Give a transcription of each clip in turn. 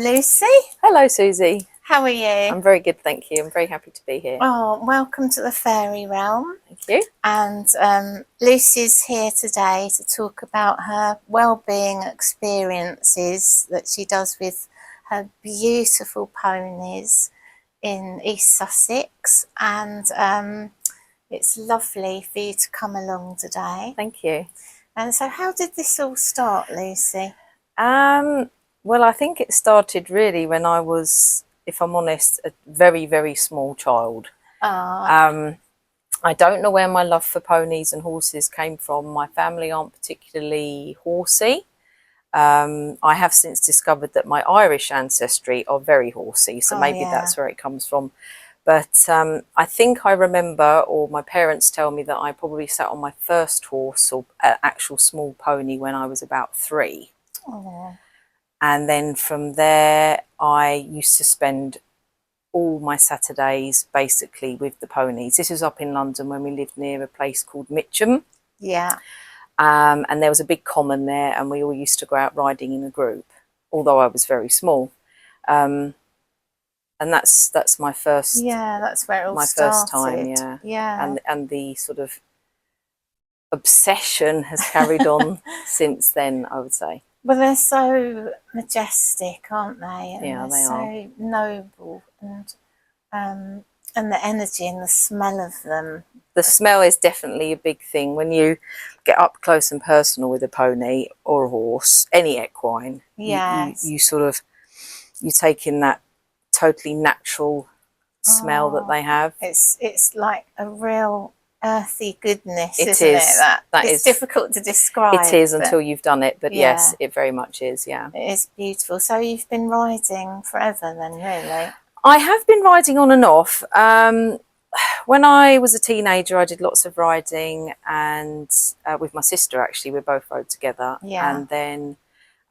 Lucy. Hello, Susie. How are you? I'm very good, thank you. I'm very happy to be here. Oh, welcome to the fairy realm. Thank you. And Lucy's here today to talk about her wellbeing experiences that she does with her beautiful ponies in East Sussex. And it's lovely for you to come along today. Thank you. And so how did this all start, Lucy? Well, I think it started really when I was, if I'm honest, a very, very small child. I don't know where my love for ponies and horses came from. My family aren't particularly horsey. I have since discovered that my Irish ancestry are very horsey, so maybe that's where it comes from. But I think I remember, or my parents tell me, that I probably sat on my first horse or actual small pony when I was about 3. Oh. And then from there, I used to spend all my Saturdays basically with the ponies. This was up in London when we lived near a place called Mitcham. Yeah. And there was a big common there, and we all used to go out riding in a group, although I was very small. And that's my first. Yeah, that's where it all started. My first time, yeah. Yeah. And the sort of obsession has carried on since then, I would say. Well, they're so majestic, aren't they? And yeah, they so are. Noble, and the energy and the smell of them. The smell is definitely a big thing when you get up close and personal with a pony or a horse, any equine. Yes. You sort of, you take in that totally natural smell that they have. It's like a real earthy goodness, isn't it? That is difficult to describe. It is until you've done it, but yes, it very much is. Yeah, it is beautiful. So you've been riding forever, then, really? I have been riding on and off. When I was a teenager, I did lots of riding, and with my sister, actually, we both rode together. Yeah. And then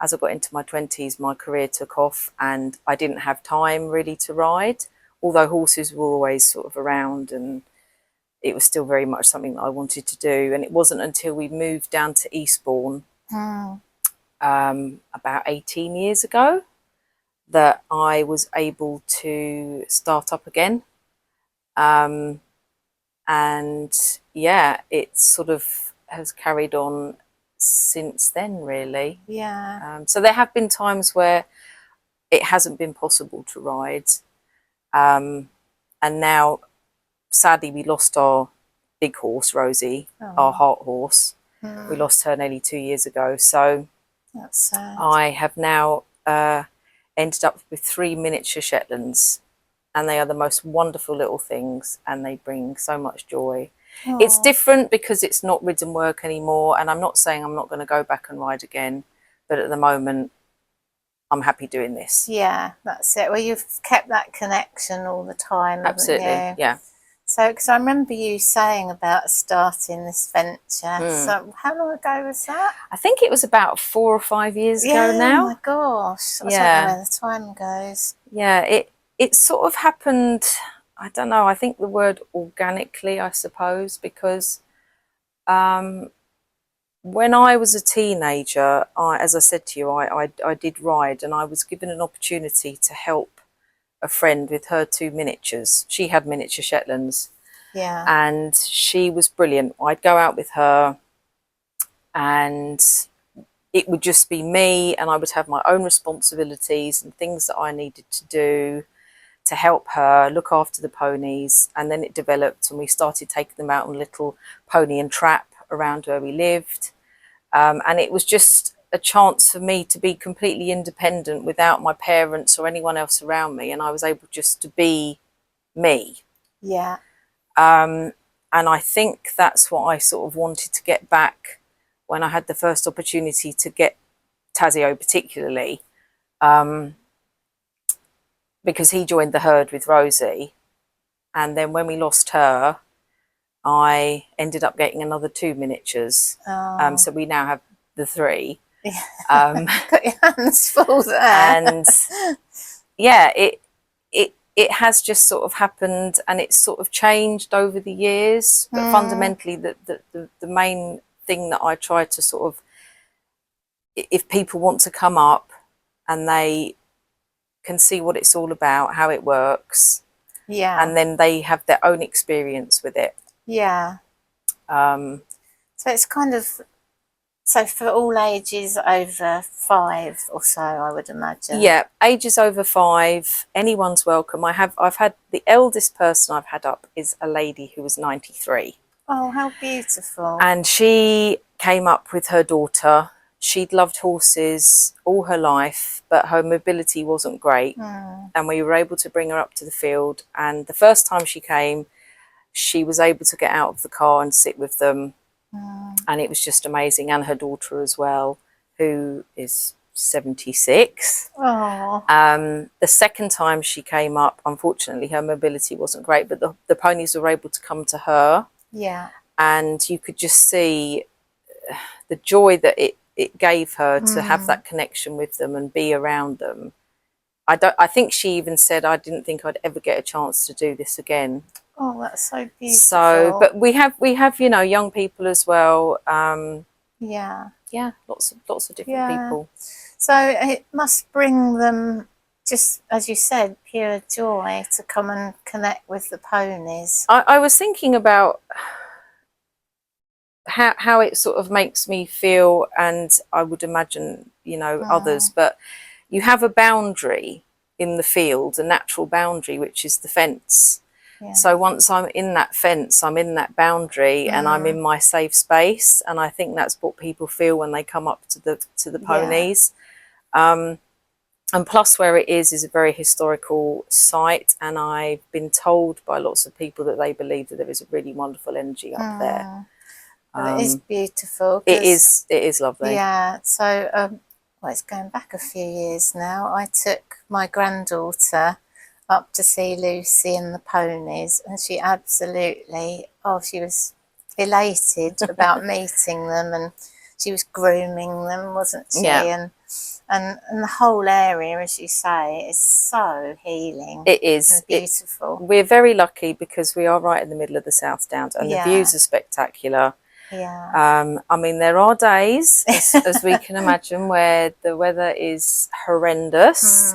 as I got into my 20s, my career took off, and I didn't have time really to ride, although horses were always sort of around, and it was still very much something that I wanted to do. And it wasn't until we moved down to Eastbourne about 18 years ago that I was able to start up again. And yeah, it sort of has carried on since then, really. Yeah. So there have been times where it hasn't been possible to ride. And now, sadly, we lost our big horse, Rosie, our heart horse. We lost her nearly 2 years ago. So that's sad. I have now ended up with 3 miniature Shetlands, and they are the most wonderful little things, and they bring so much joy. It's different because it's not ridden work anymore, and I'm not saying I'm not going to go back and ride again, but at the moment I'm happy doing this. Yeah, that's it. Well, you've kept that connection all the time. Absolutely, haven't you? yeah. So, because I remember you saying about starting this venture. So, how long ago was that? I think it was about 4 or 5 years ago now. Oh my gosh! I don't know where the time goes. Yeah, it sort of happened. I don't know. I think the word organically, I suppose, because when I was a teenager, as I said to you, I did ride, and I was given an opportunity to help a friend with her 2 miniatures. She had miniature Shetlands. Yeah. And she was brilliant. I'd go out with her, and it would just be me, and I would have my own responsibilities and things that I needed to do to help her look after the ponies. And then it developed, and we started taking them out on a little pony and trap around where we lived. And it was just a chance for me to be completely independent without my parents or anyone else around me, and I was able just to be me. Yeah. And I think that's what I sort of wanted to get back when I had the first opportunity to get Tazio, particularly, because he joined the herd with Rosie, and then when we lost her, I ended up getting another 2 miniatures. So we now have the 3. Got your hands full there. And yeah, it has just sort of happened, and it's sort of changed over the years. But fundamentally, the main thing that I try to sort of, if people want to come up and they can see what it's all about, how it works. Yeah. And then they have their own experience with it. Yeah. So it's kind of, so for all ages over 5 or so, I would imagine. Yeah, ages over 5, anyone's welcome. I've had, the eldest person I've had up is a lady who was 93. Oh, how beautiful. And she came up with her daughter. She'd loved horses all her life, but her mobility wasn't great. And we were able to bring her up to the field. And the first time she came, she was able to get out of the car and sit with them. And it was just amazing. And her daughter as well, who is 76. Oh. The second time she came up, unfortunately, her mobility wasn't great, but the ponies were able to come to her. Yeah. And you could just see the joy that it gave her to have that connection with them and be around them. I think she even said, I didn't think I'd ever get a chance to do this again. Oh, that's so beautiful. So, but we have, you know, young people as well. Yeah. Yeah, lots of different people. So it must bring them, just as you said, pure joy to come and connect with the ponies. I was thinking about how it sort of makes me feel, and I would imagine, you know, others, but you have a boundary in the field, a natural boundary, which is the fence. Yeah. So once I'm in that fence, I'm in that boundary, and I'm in my safe space. And I think that's what people feel when they come up to the ponies. And plus, where it is a very historical site, and I've been told by lots of people that they believe that there is a really wonderful energy up there. Well, it is beautiful. It is lovely. Yeah. So, well, it's going back a few years now. I took my granddaughter up to see Lucy and the ponies, and she absolutely, she was elated about meeting them, and she was grooming them, wasn't she? Yeah. And the whole area, as you say, is so healing. It is. And beautiful. We're very lucky because we are right in the middle of the South Downs, and the views are spectacular. Yeah. I mean, there are days, as we can imagine, where the weather is horrendous.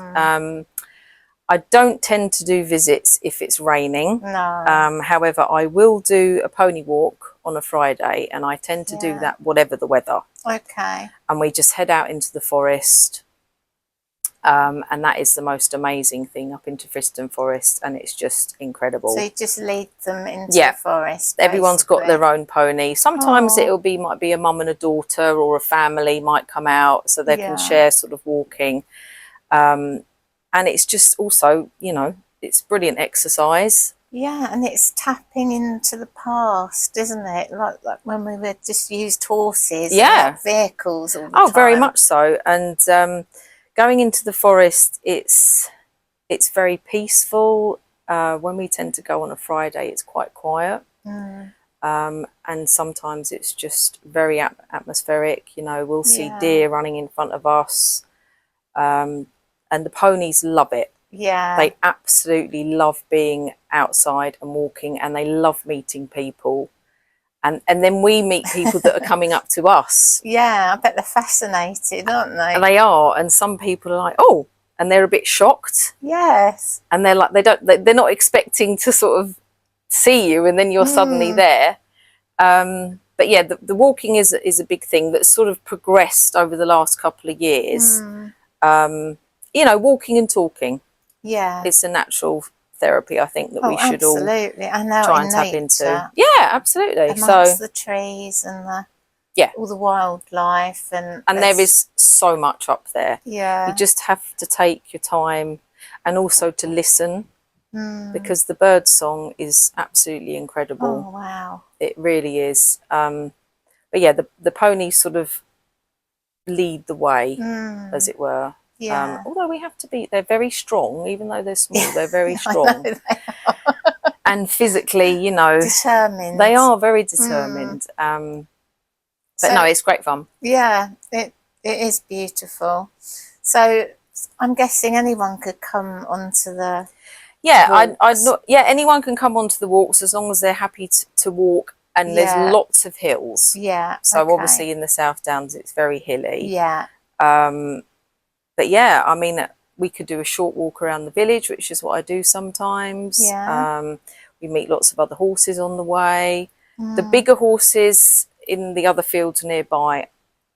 I don't tend to do visits if it's raining. No. However, I will do a pony walk on a Friday, and I tend to do that whatever the weather. Okay. And we just head out into the forest. And that is the most amazing thing, up into Friston Forest, and it's just incredible. So you just lead them into the forest, basically. Everyone's got their own pony. Sometimes might be a mum and a daughter, or a family might come out, so they can share sort of walking. And it's just also, you know, it's brilliant exercise. Yeah, and it's tapping into the past, isn't it? Like when we were just used horses, vehicles all the time. Oh, very much so. And going into the forest, it's very peaceful. When we tend to go on a Friday, it's quite quiet. And sometimes it's just very atmospheric. You know, we'll see deer running in front of us. And the ponies love it. Yeah. They absolutely love being outside and walking, and they love meeting people. And then we meet people that are coming up to us. Yeah, I bet they're fascinated, aren't they? And they are. And some people are like, oh, and they're a bit shocked. Yes. And they're like, they're not expecting to sort of see you, and then you're suddenly there. But yeah, the walking is a big thing that's sort of progressed over the last couple of years. You know, walking and talking. Yeah. It's a natural therapy, I think, that we should all try and tap into. Yeah, absolutely. Amongst the trees and all the wildlife. And there is so much up there. Yeah. You just have to take your time, and also to listen, because the bird song is absolutely incredible. Oh, wow. It really is. But yeah, the ponies sort of lead the way, as it were. Yeah. Although they're very strong, even though they're small, they're very strong. They are. And physically, you know, determined. They are very determined. But no, it's great fun. Yeah, it is beautiful. So I'm guessing anyone could come onto the walks. Anyone can come onto the walks as long as they're happy to walk. And there's lots of hills. Yeah. So obviously in the South Downs, it's very hilly. Yeah. But yeah, I mean, we could do a short walk around the village, which is what I do sometimes. Yeah. We meet lots of other horses on the way. The bigger horses in the other fields nearby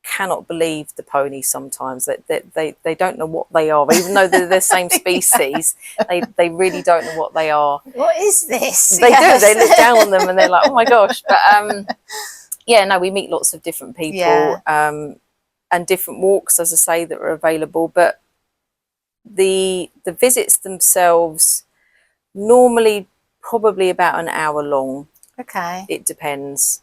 cannot believe the ponies sometimes. They don't know what they are, even though they're the same species. They really don't know what they are. What is this? They do. They look down on them and they're like, oh my gosh. But yeah, no, we meet lots of different people and different walks, as I say, that are available. But the visits themselves normally probably about an hour long. Okay. It depends.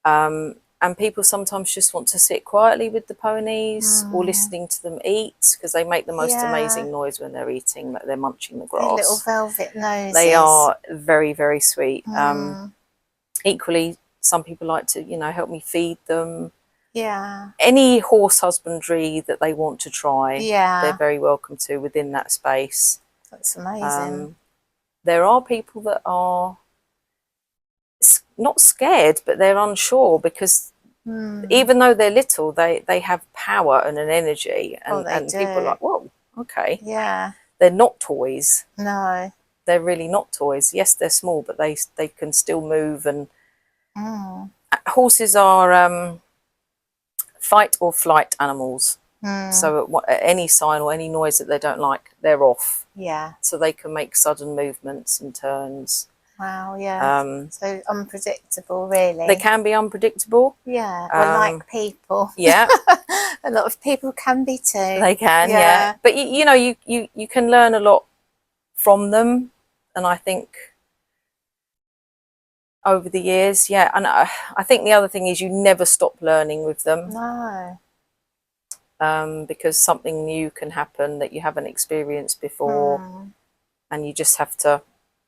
And people sometimes just want to sit quietly with the ponies or listening to them eat, because they make the most amazing noise when they're eating, like they're munching the grass. Their little velvet noses. They are very, very sweet. Equally, some people like to, you know, help me feed them. Yeah. Any horse husbandry that they want to try, they're very welcome to within that space. That's amazing. There are people that are not scared, but they're unsure, because even though they're little, they have power and an energy, and people are like, whoa, okay. Yeah. They're not toys. No. They're really not toys. Yes, they're small, but they can still move. And horses are fight or flight animals. So at any sign or any noise that they don't like, they're off. Yeah. So they can make sudden movements and turns. Wow, yeah. So unpredictable, really. They can be unpredictable. Yeah, well, like people. Yeah. A lot of people can be too. They can, yeah. But, you know, you can learn a lot from them. And I think over the years, and I think the other thing is you never stop learning with them. No. Because something new can happen that you haven't experienced before, and you just have to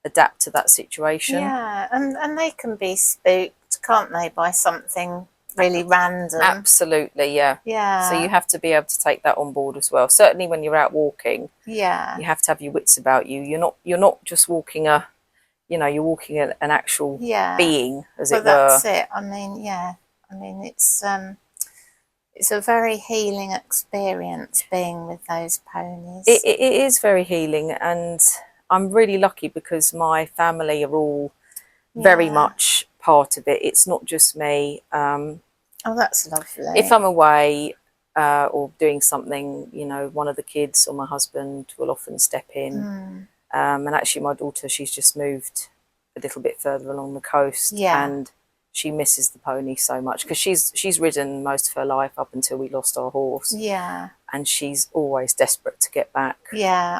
adapt to that situation. Yeah, and they can be spooked, can't they, by something really random? Absolutely, yeah. Yeah. So you have to be able to take that on board as well. Certainly when you're out walking, yeah, you have to have your wits about you. You're not just walking you're walking an actual being, as it were. That's it. I mean, it's a very healing experience being with those ponies. It is very healing, and I'm really lucky because my family are all very much part of it. It's not just me. Oh, that's lovely. If I'm away or doing something, you know, one of the kids or my husband will often step in. And actually my daughter, she's just moved a little bit further along the coast, and she misses the pony so much, because she's ridden most of her life up until we lost our horse. Yeah. And she's always desperate to get back. Yeah,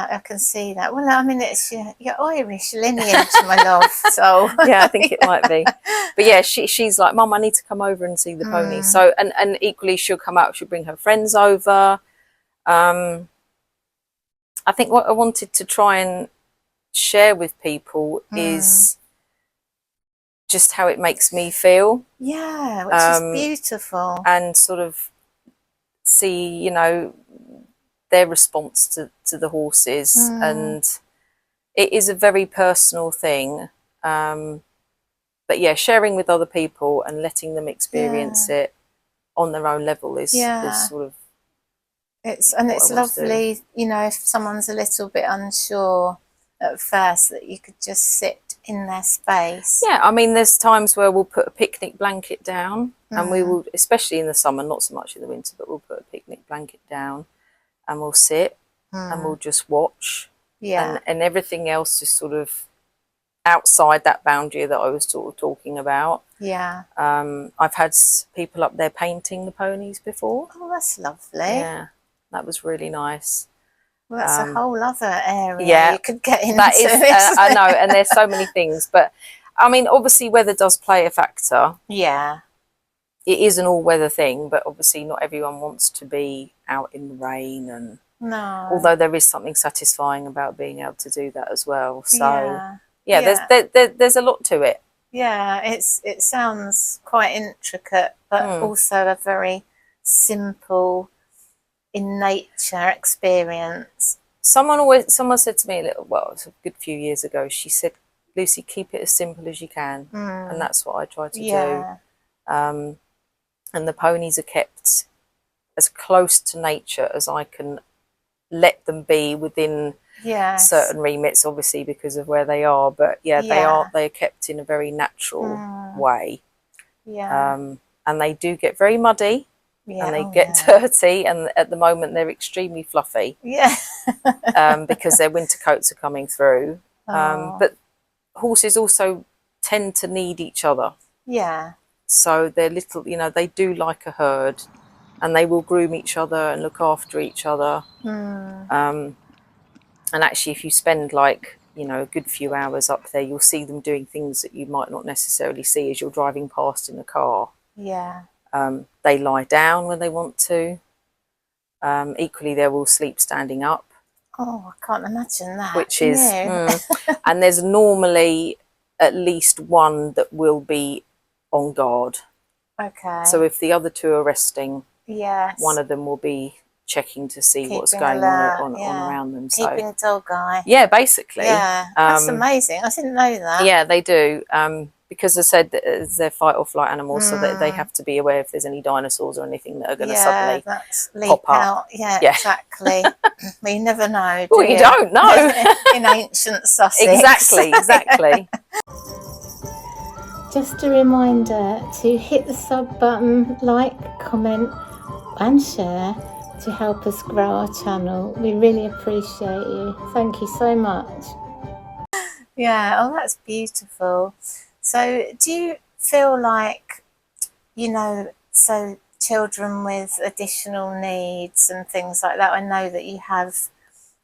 I can see that. Well, I mean, it's your Irish lineage, my love. So yeah, I think it might be. But yeah, she's like, Mum, I need to come over and see the pony. So and equally, she'll come out. She'll bring her friends over. I think what I wanted to try and share with people is just how it makes me feel. Yeah, which is beautiful. And sort of see, you know, their response to the horses. And it is a very personal thing. But yeah, sharing with other people and letting them experience it on their own level is sort of it's lovely, you know, if someone's a little bit unsure at first, that you could just sit in their space. Yeah, I mean, there's times where we'll put a picnic blanket down, and we will, especially in the summer, not so much in the winter, but we'll put a picnic blanket down and we'll sit and we'll just watch. Yeah. And everything else is sort of outside that boundary that I was sort of talking about. Yeah. I've had people up there painting the ponies before. Oh, that's lovely. Yeah, that was really nice. Well, that's a whole other area you could get into. That is, I know, and there's so many things. But, I mean, obviously weather does play a factor. Yeah. It is an all-weather thing, but obviously not everyone wants to be out in the rain. And no. Although there is something satisfying about being able to do that as well. So, there's a lot to it. Yeah, it sounds quite intricate, but also a very simple, in nature experience. Someone said to me it was a good few years ago, she said, Lucy, keep it as simple as you can. And that's what I try to do. And the ponies are kept as close to nature as I can let them be within certain remits, obviously because of where they are, but they're kept in a very natural way. And they do get very muddy, and they get dirty, and at the moment they're extremely fluffy, because their winter coats are coming through. But horses also tend to need each other, so they're little, you know, they do like a herd, and they will groom each other and look after each other. And actually, if you spend, like, you know, a good few hours up there, you'll see them doing things that you might not necessarily see as you're driving past in a car. They lie down when they want to. Equally, they will sleep standing up. Oh, I can't imagine that. Which is, and there's normally at least one that will be on guard. So if the other two are resting, one of them will be checking to see what's going on around them. Keeping dog eye. Yeah, basically. Yeah, that's amazing. I didn't know that. Yeah, they do. Because I said that they're fight or flight animals, so that they have to be aware if there's any dinosaurs or anything that are going to suddenly pop up. Yeah, exactly. Well, you never know, do well, you don't know. In ancient Sussex. Exactly. Just a reminder to hit the sub button, like, comment and share to help us grow our channel. We really appreciate you. Thank you so much. Yeah, oh, that's beautiful. So do you feel like, you know, so children with additional needs and things like that, I know that you have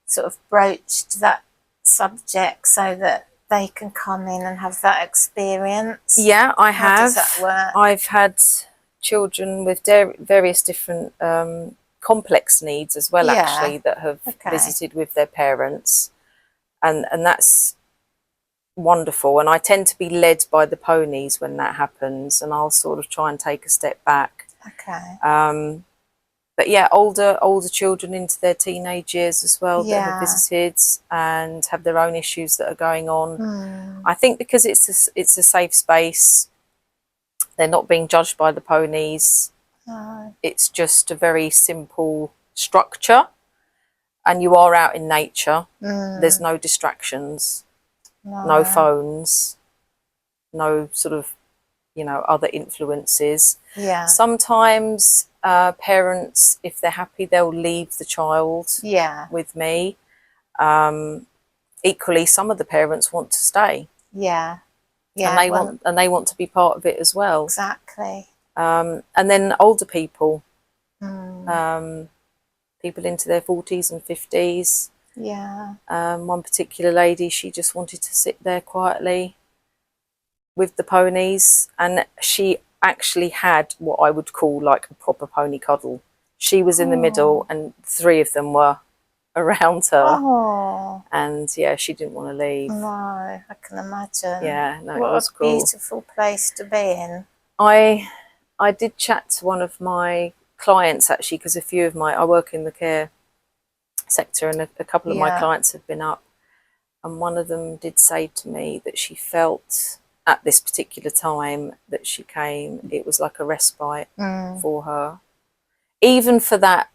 sort of broached that subject so that they can come in and have that experience? Yeah, I have. How does that work? I've had children with various different complex needs as well, actually, that have visited with their parents. And that's wonderful. And I tend to be led by the ponies when that happens, and I'll sort of try and take a step back. But yeah, older children into their teenage years as well that have visited and have their own issues that are going on. I think because it's a safe space, they're not being judged by the ponies. It's just a very simple structure, and you are out in nature. There's no distractions, no phones, no sort of, you know, other influences. Sometimes parents, if they're happy, they'll leave the child with me. Equally, some of the parents want to stay. And they want to be part of it as well. Exactly. And then older people, people into their 40s and 50s. One particular lady, she just wanted to sit there quietly with the ponies, and she actually had what I would call like a proper pony cuddle. She was in the middle, and 3 of them were around her. And yeah, she didn't want to leave. No, I can imagine. Yeah, no, what it was a cool. Beautiful place to be in. I did chat to one of my clients, actually, because I work in the care sector, and a couple of my clients have been up, and one of them did say to me that she felt at this particular time that she came, it was like a respite for her. Even for that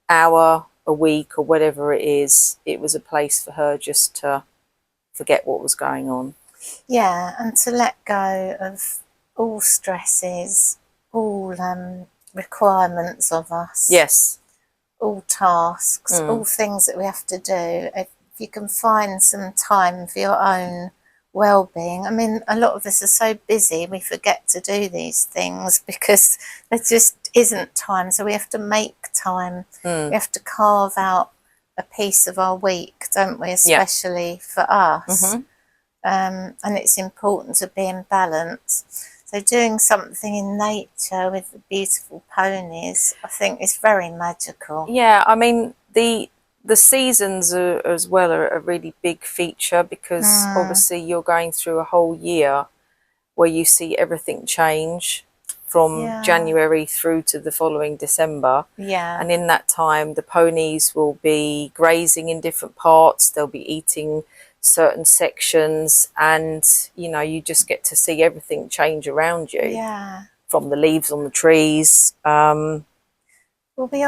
hour a week or whatever it is, it was a place for her just to forget what was going on. Yeah, and to let go of all stresses, all requirements of us. Yes. All tasks, all things that we have to do. If you can find some time for your own well-being. I mean, a lot of us are so busy we forget to do these things because there just isn't time, so we have to make time. We have to carve out a piece of our week, don't we, especially for us. And it's important to be in balance. So doing something in nature with the beautiful ponies, I think, is very magical. Yeah, I mean, the seasons as well are a really big feature, because obviously you're going through a whole year where you see everything change from January through to the following December. And in that time, the ponies will be grazing in different parts. They'll be eating certain sections, and, you know, you just get to see everything change around you. From the leaves on the trees. Well, we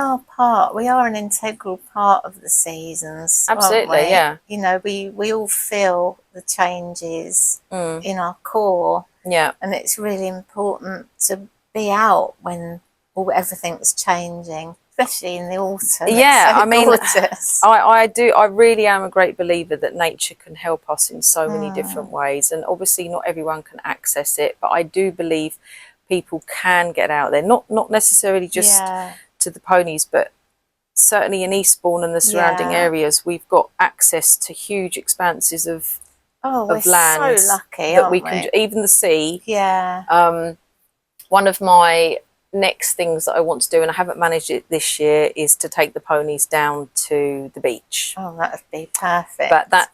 are an integral part of the seasons, aren't Absolutely, we? yeah. You know, we all feel the changes Mm. in our core, Yeah. and it's really important to be out when everything's changing, especially in the autumn. It's Yeah, so I mean, gorgeous. I really am a great believer that nature can help us in so many different Mm, ways, and obviously not everyone can access it, but I do believe people can get out there, not necessarily just yeah, to the ponies, but certainly in Eastbourne and the surrounding yeah. areas, we've got access to huge expanses Oh, we're of so land lucky, that we aren't can, we? even the sea. Yeah. One of my next things that I want to do, and I haven't managed it this year, is to take the ponies down to the beach. Oh, that would be perfect. But that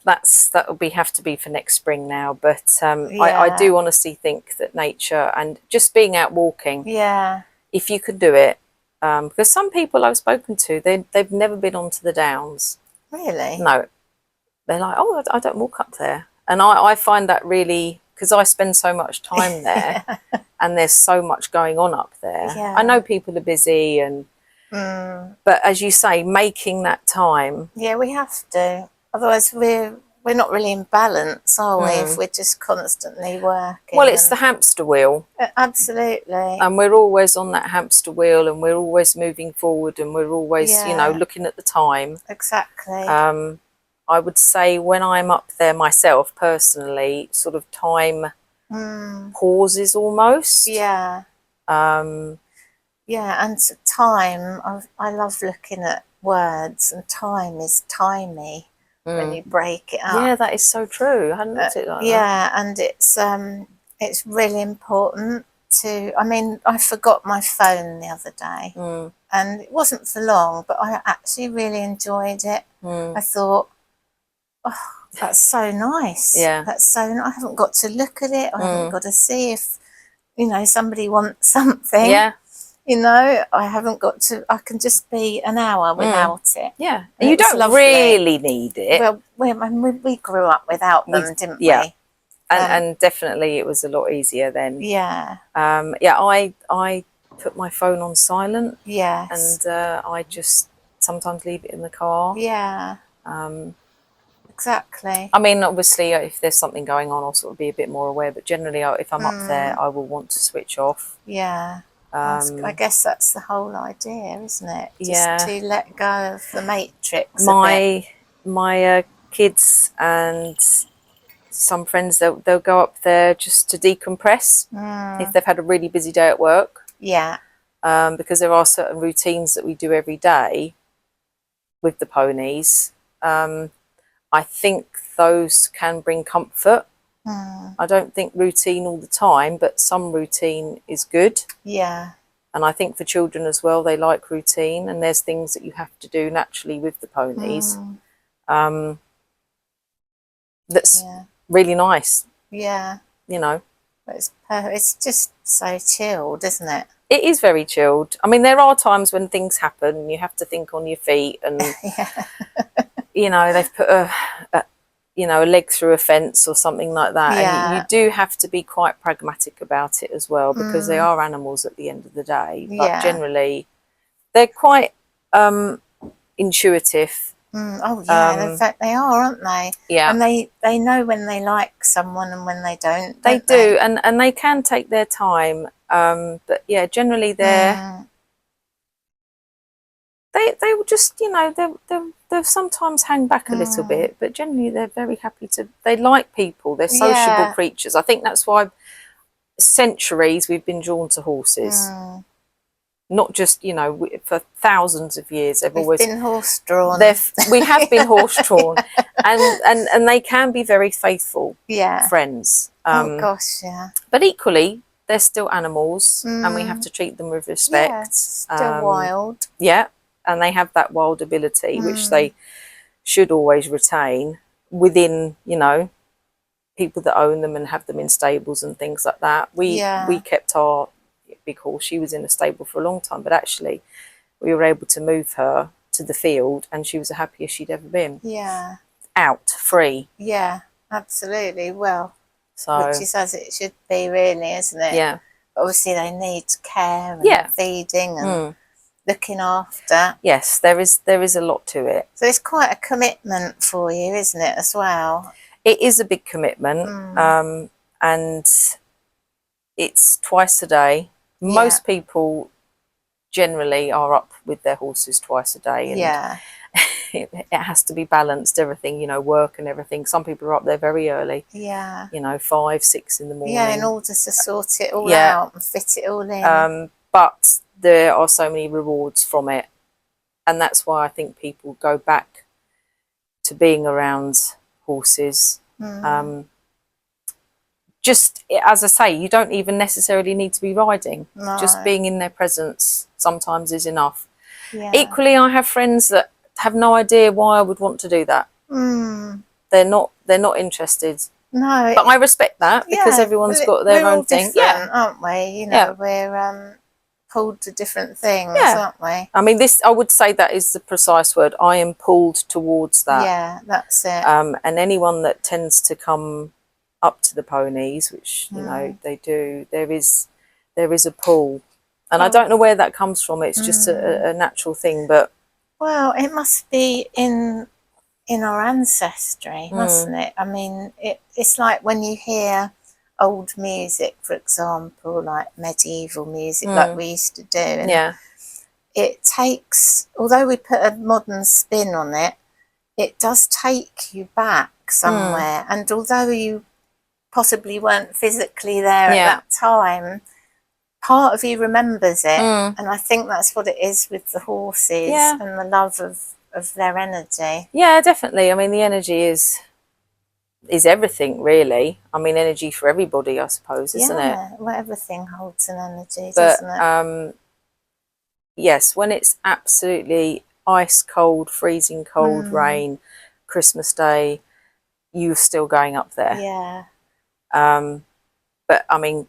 will have to be for next spring now. But I Yeah. do honestly think that nature and just being out walking, Yeah. if you could do it, because some people I've spoken to, they've never been onto the downs. Really? No, they're like, oh, I don't walk up there, and I find that really, because I spend so much time there. Yeah. And there's so much going on up there. Yeah. I know people are busy, and but as you say, making that time. Yeah, we have to. Otherwise, we're not really in balance, are we? If we're just constantly working. Well, it's the hamster wheel. Absolutely. And we're always on that hamster wheel, and we're always moving forward, and we're always, Yeah. looking at the time. Exactly. I would say when I'm up there myself personally, sort of time pauses almost. Yeah. Yeah, and time, I love looking at words, and time is timey when you break it up. Yeah, that is so true. I hadn't looked at it like that. Yeah, and it's really important to. I mean, I forgot my phone the other day, and it wasn't for long, but I actually really enjoyed it. I thought, oh, that's so nice. Yeah. That's so. I haven't got to look at it. I haven't got to see if somebody wants something. Yeah. I haven't got to. I can just be an hour without it. Yeah, and you don't really need it. Well, we grew up without them, didn't we? Yeah, and definitely it was a lot easier then. Yeah. Yeah, I put my phone on silent. Yes. And I just sometimes leave it in the car. Yeah. Exactly. I mean, obviously, if there's something going on, I'll sort of be a bit more aware. But generally, if I'm up there, I will want to switch off. Yeah. I guess that's the whole idea, isn't it? Just to let go of the matrix. My kids and some friends, they'll go up there just to decompress if they've had a really busy day at work. Yeah. Because there are certain routines that we do every day with the ponies. I think those can bring comfort. I don't think routine all the time, but some routine is good. Yeah. And I think for children as well, they like routine, and there's things that you have to do naturally with the ponies. That's really nice. Yeah. It's just so chilled, isn't it? It is very chilled. I mean, there are times when things happen and you have to think on your feet, and they've put a leg through a fence or something like that. Yeah. And you do have to be quite pragmatic about it as well, because they are animals at the end of the day. But generally, they're quite intuitive. Oh yeah, in fact they are, aren't they? Yeah. And they know when they like someone and when they don't. They do, and they can take their time. But yeah, generally they will just, they'll sometimes hang back a little bit, but generally they're very happy to. They like people. They're sociable creatures. I think that's why centuries we've been drawn to horses. Not just, for thousands of years they've always been horse drawn. We have been horse drawn, and they can be very faithful friends. Oh gosh, yeah. But equally, they're still animals, and we have to treat them with respect. Yeah, still wild. Yeah, and they have that wild ability, which they should always retain within, people that own them and have them in stables and things like that. We kept our big horse. She was in a stable for a long time, but actually we were able to move her to the field, and she was the happiest she'd ever been. Yeah. Out, free. Yeah, absolutely. Well, which is as it should be, really, isn't it? Yeah. Obviously they need care and feeding and looking after. Yes, there is a lot to it. So it's quite a commitment for you, isn't it, as well? It is a big commitment, and it's twice a day. Most people generally are up with their horses twice a day, and it has to be balanced, everything, you know, work and everything. Some people are up there very early, you know, 5, 6 in the morning, in order to sort it all out and fit it all in. But there are so many rewards from it, and that's why I think people go back to being around horses. Just as I say, you don't even necessarily need to be riding. Just being in their presence sometimes is enough. Equally, I have friends that have no idea why I would want to do that. They're not interested. No, but I respect that, because everyone's got their own thing. Aren't we? You know, we're pulled to different things, aren't we? I mean, I would say that is the precise word. I am pulled towards that. Yeah, that's it. And anyone that tends to come up to the ponies, which you know they do, there is a pull, and I don't know where that comes from. It's just a natural thing. But well, it must be in our ancestry, mustn't it? I mean, it's like when you hear old music, for example, like medieval music, like we used to do, and it takes, although we put a modern spin on it, it does take you back somewhere. And although you possibly weren't physically there at that time, part of you remembers it. And I think that's what it is with the horses and the love of their energy. Yeah, definitely. I mean, the energy is everything, really. I mean, energy for everybody, I suppose, isn't it? Well, everything holds an energy, doesn't it? Yes, when it's absolutely ice cold, freezing cold, rain, Christmas Day, you're still going up there. But I mean,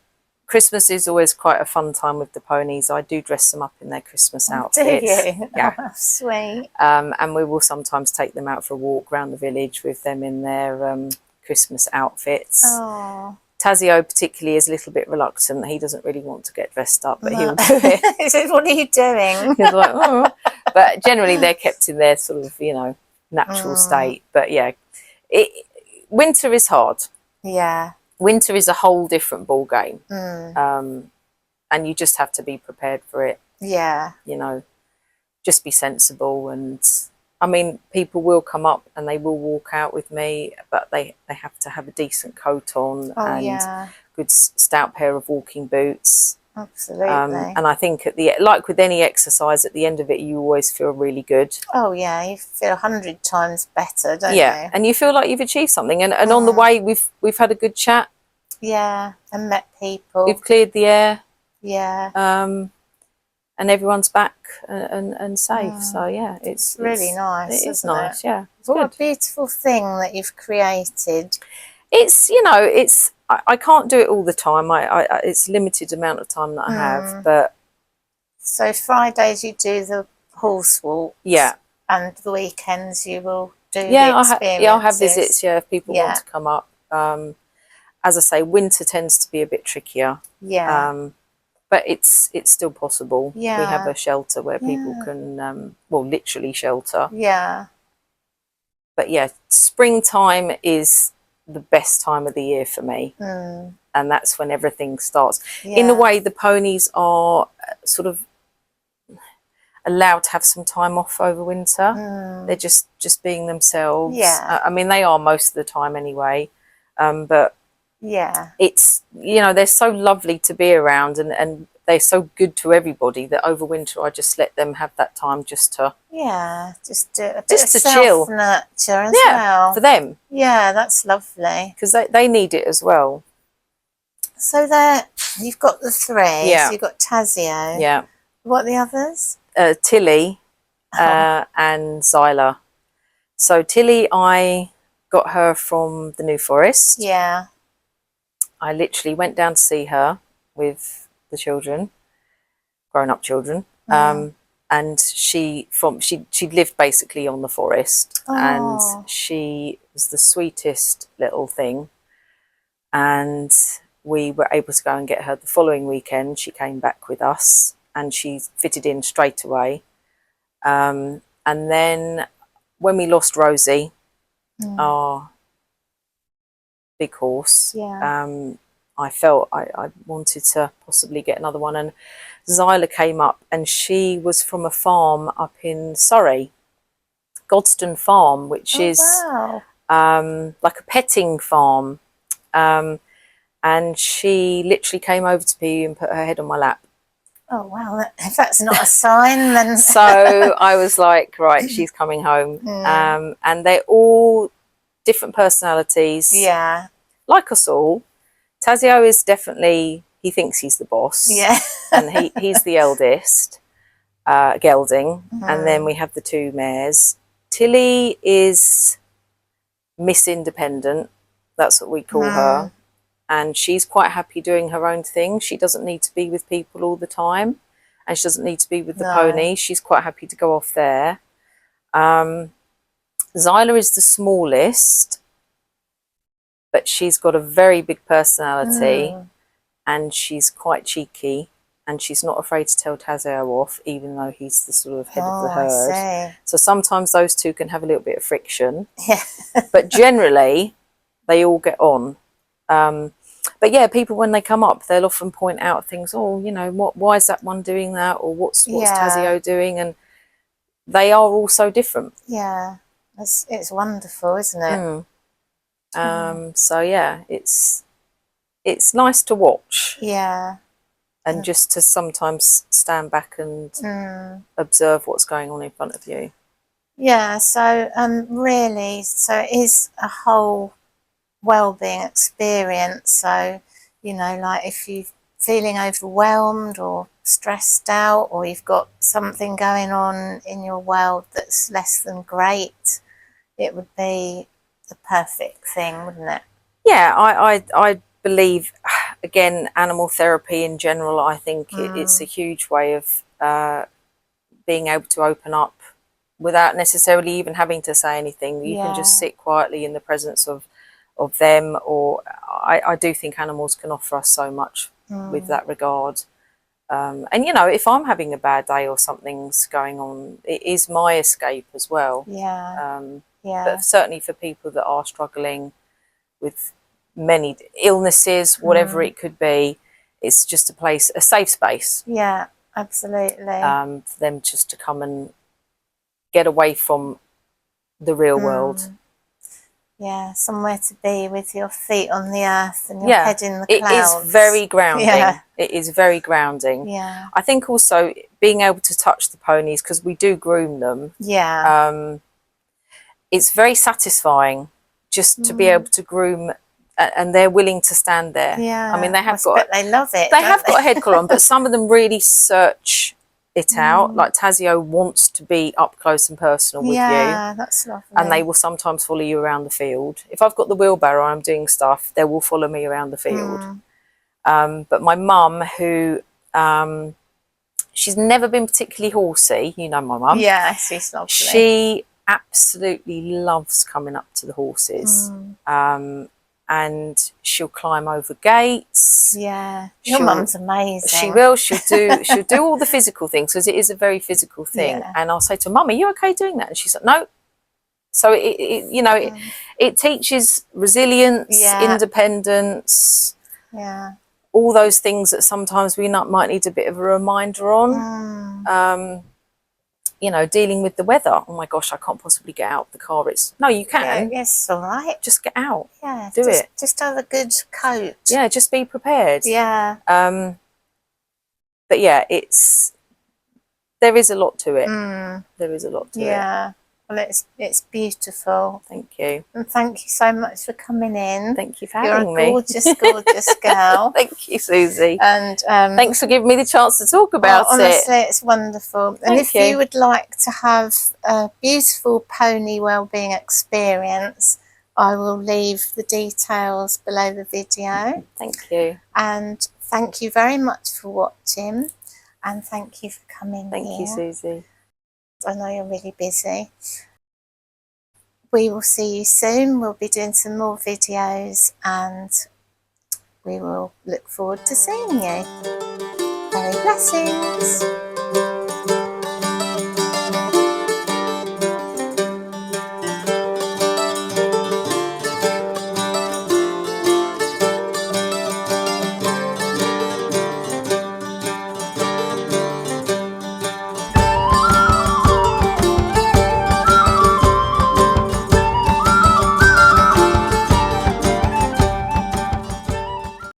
Christmas is always quite a fun time with the ponies. I do dress them up in their Christmas outfits. Do you? Yeah. Oh, sweet. And we will sometimes take them out for a walk around the village with them in their Christmas outfits. Oh. Tazio particularly is a little bit reluctant. He doesn't really want to get dressed up, but he'll do it. He says, "What are you doing?" He's like, "Oh." But generally they're kept in their sort of, you know, natural state. But yeah, winter is hard. Yeah. Winter is a whole different ball game. And you just have to be prepared for it. Yeah. You know, just be sensible. And I mean, people will come up and they will walk out with me, but they have to have a decent coat on and good stout pair of walking boots. Absolutely. And I think like with any exercise, at the end of it, you always feel really good. Oh yeah, you feel 100 times better, don't you? Yeah, and you feel like you've achieved something. And on the way, we've had a good chat. Yeah, and met people. We've cleared the air. Yeah. And everyone's back and safe. So yeah, it's really nice. It is nice. Yeah. What a beautiful thing that you've created. It's, you know, I can't do it all the time. It's a limited amount of time that I have. But so Fridays you do the horse walks. Yeah. And the weekends you will do the experiences. I'll have visits. Yeah, if people want to come up. As I say, winter tends to be a bit trickier. Yeah. But it's still possible. Yeah. We have a shelter where people can, well, literally shelter. Yeah. But yeah, springtime is the best time of the year for me. And that's when everything starts. In a way, the ponies are sort of allowed to have some time off over winter. They're just being themselves. Yeah. I mean, they are most of the time anyway. But yeah, it's, you know, they're so lovely to be around, and they're so good to everybody that over winter I just let them have that time just to just do a bit just of to chill, self-nurture as well for them. Yeah, that's lovely, because they need it as well. So there you've got the three. So you've got Tazio. Yeah. What are the others? Tilly and Zyla. So Tilly, I got her from the New Forest. Yeah. I literally went down to see her with the children, grown-up children, and she lived basically on the forest, and she was the sweetest little thing. And we were able to go and get her the following weekend. She came back with us, and she fitted in straight away. And then when we lost Rosie, our big horse, I felt I wanted to possibly get another one, and Zyla came up, and she was from a farm up in Surrey, Godstone Farm, which is like a petting farm, and she literally came over to me and put her head on my lap. Oh wow, if that's not a sign, then... So I was like, right, she's coming home. And they're all different personalities, like us all. Tazio is definitely, he thinks he's the boss, and he's the eldest, gelding, and then we have the two mares. Tilly is Miss Independent, that's what we call her, and she's quite happy doing her own thing. She doesn't need to be with people all the time, and she doesn't need to be with the pony. She's quite happy to go off there. Zyla is the smallest, but she's got a very big personality, and she's quite cheeky, and she's not afraid to tell Tazio off, even though he's the sort of head of the herd. So sometimes those two can have a little bit of friction, but generally they all get on. But yeah, people, when they come up, they'll often point out things. Oh, you know, why is that one doing that, or what's Tazio doing? And they are all so different. Yeah, it's wonderful, isn't it? So yeah, it's nice to watch. Yeah. And just to sometimes stand back and observe what's going on in front of you. Yeah, so really, so it is a whole wellbeing experience. So, you know, like if you're feeling overwhelmed or stressed out, or you've got something going on in your world that's less than great, it would be the perfect thing, wouldn't it? Yeah, I believe, again, animal therapy in general, I think it's a huge way of being able to open up without necessarily even having to say anything. You can just sit quietly in the presence of them, or I do think animals can offer us so much with that regard. And, you know, if I'm having a bad day or something's going on, it is my escape as well. But certainly for people that are struggling with many illnesses, whatever it could be, it's just a safe space. Yeah, absolutely. For them just to come and get away from the real world. Yeah, somewhere to be with your feet on the earth and your head in the clouds. It is very grounding. It is very grounding. Yeah. I think also being able to touch the ponies, because we do groom them. Yeah. It's very satisfying just to be able to groom, and they're willing to stand there. Yeah. I mean, they have they love it. They have got a head collar on, but some of them really search it out. Like Tazio wants to be up close and personal with you. Yeah, that's lovely. And they will sometimes follow you around the field. If I've got the wheelbarrow and I'm doing stuff, they will follow me around the field. But my mum, who she's never been particularly horsey, you know my mum. Yeah, she's lovely. She absolutely loves coming up to the horses. And she'll climb over gates. Yeah, your mum's amazing. She will. She'll do all the physical things, because it is a very physical thing. Yeah. And I'll say to her, "Mum, are you okay doing that?" And she's like, "No." So it teaches resilience, independence. Yeah. All those things that sometimes we might need a bit of a reminder on. You know, dealing with the weather. Oh my gosh, I can't possibly get out of the car. No, you can. Yeah, yes, all right. Just get out. Yeah, do it. Just have a good coat. Yeah, just be prepared. Yeah. But yeah, there is a lot to it. There is a lot to it. Yeah. Well, it's beautiful. Thank you. And thank you so much for coming in. Thank you for having me. You're a gorgeous, gorgeous girl. Thank you, Susie. And thanks for giving me the chance to talk about it. Honestly, it's wonderful. And if you would like to have a beautiful pony wellbeing experience, I will leave the details below the video. Thank you. And thank you very much for watching. And thank you for coming Thank you, Susie. I know you're really busy. We will see you soon. We'll be doing some more videos, and we will look forward to seeing you very Blessings.